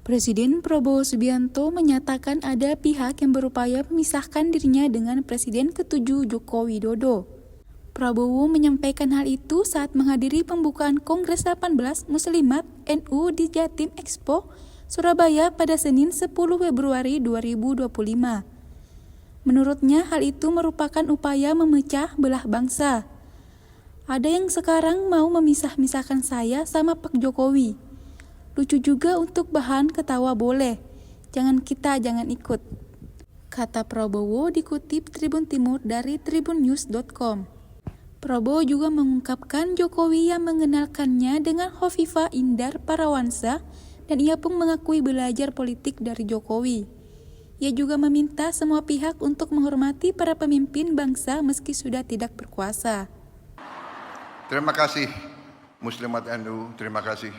Presiden Prabowo Subianto menyatakan ada pihak yang berupaya memisahkan dirinya dengan Presiden ke-7 Joko Widodo. Prabowo menyampaikan hal itu saat menghadiri pembukaan Kongres 18 Muslimat NU di Jatim Expo, Surabaya pada Senin 10 Februari 2025. Menurutnya hal itu merupakan upaya memecah belah bangsa. Ada yang sekarang mau memisah-misahkan saya sama Pak Jokowi. Lucu juga untuk bahan ketawa boleh, jangan ikut. Kata Prabowo dikutip Tribun Timur dari tribunnews.com. Prabowo juga mengungkapkan Jokowi yang mengenalkannya dengan Hovifah Indar Parawansa dan ia pun mengakui belajar politik dari Jokowi. Ia juga meminta semua pihak untuk menghormati para pemimpin bangsa meski sudah tidak berkuasa. Terima kasih Muslimat NU, terima kasih.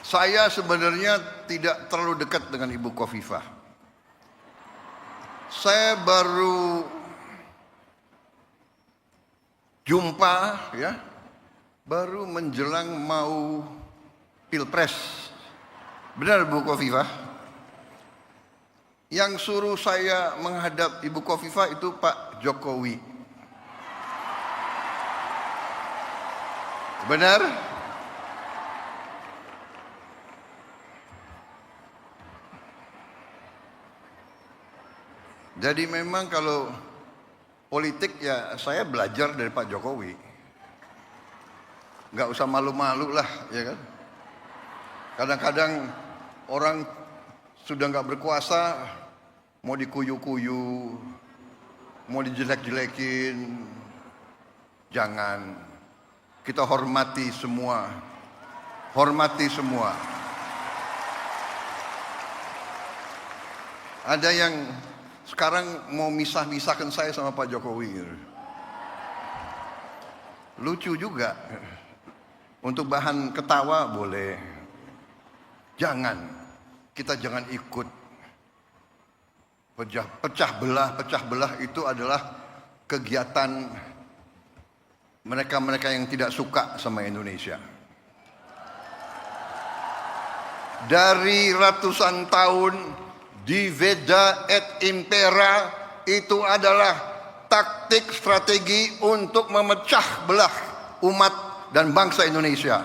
Saya sebenarnya tidak terlalu dekat dengan Ibu Khofifah. Saya baru jumpa baru menjelang mau Pilpres. Benar Bu Khofifah? Yang suruh saya menghadap Ibu Khofifah itu Pak Jokowi. Benar? Jadi memang kalau politik ya saya belajar dari Pak Jokowi. Nggak usah malu-malu lah, ya kan? Kadang-kadang orang sudah nggak berkuasa, mau dikuyu-kuyu, mau dijelek-jelekin. Jangan. Kita hormati semua. Hormati semua. Ada yang sekarang mau misah-misahkan saya sama Pak Jokowi. Lucu juga. Untuk bahan ketawa boleh. Kita jangan ikut. Pecah belah itu adalah kegiatan mereka-mereka yang tidak suka sama Indonesia. Dari ratusan tahun Diveda et impera itu adalah taktik strategi untuk memecah belah umat dan bangsa Indonesia.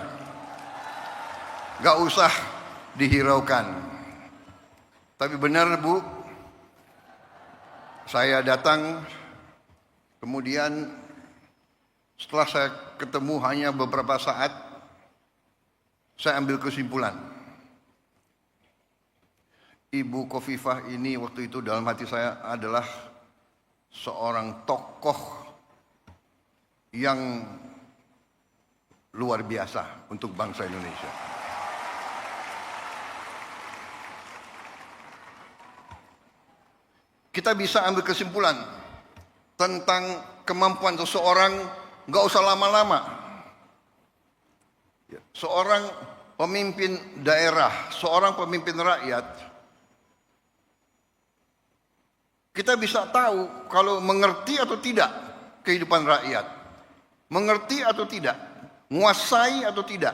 Gak usah dihiraukan. Tapi benar Bu, saya datang, kemudian setelah saya ketemu hanya beberapa saat, saya ambil kesimpulan. Ibu Khofifah ini waktu itu dalam hati saya adalah seorang tokoh yang luar biasa untuk bangsa Indonesia. Kita bisa ambil kesimpulan tentang kemampuan seseorang, nggak usah lama-lama. Seorang pemimpin daerah, seorang pemimpin rakyat, kita bisa tahu kalau mengerti atau tidak kehidupan rakyat. Mengerti atau tidak, menguasai atau tidak.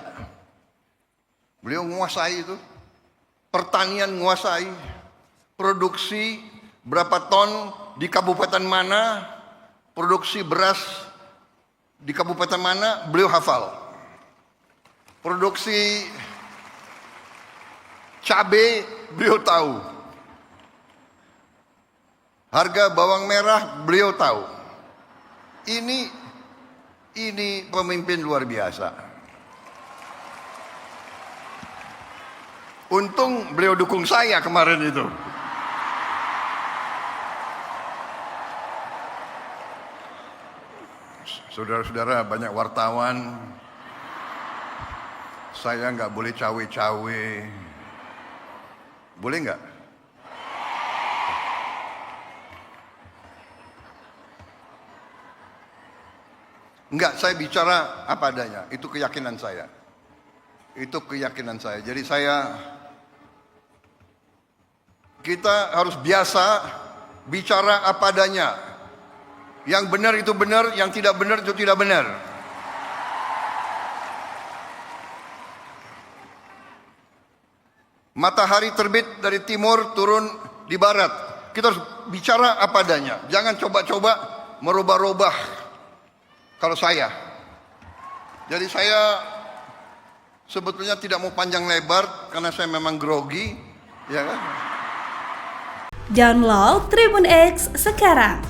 Beliau menguasai itu. Pertanian menguasai. Produksi berapa ton di kabupaten mana, produksi beras di kabupaten mana, beliau hafal. Produksi cabai beliau tahu. Harga bawang merah beliau tahu. Ini pemimpin luar biasa. Untung beliau dukung saya kemarin itu. Saudara-saudara, banyak wartawan. Saya nggak boleh cawe-cawe. Boleh nggak? Enggak, saya bicara apa adanya. Itu keyakinan saya. Itu keyakinan saya. Jadi kita harus biasa bicara apa adanya. Yang benar itu benar, yang tidak benar itu tidak benar. Matahari terbit dari timur, turun di barat. Kita harus bicara apa adanya. Jangan coba-coba merubah-rubah. Kalau saya. Jadi saya sebetulnya tidak mau panjang lebar karena saya memang grogi, ya kan? Download Tribun X sekarang.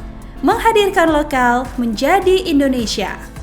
Menghadirkan lokal menjadi Indonesia.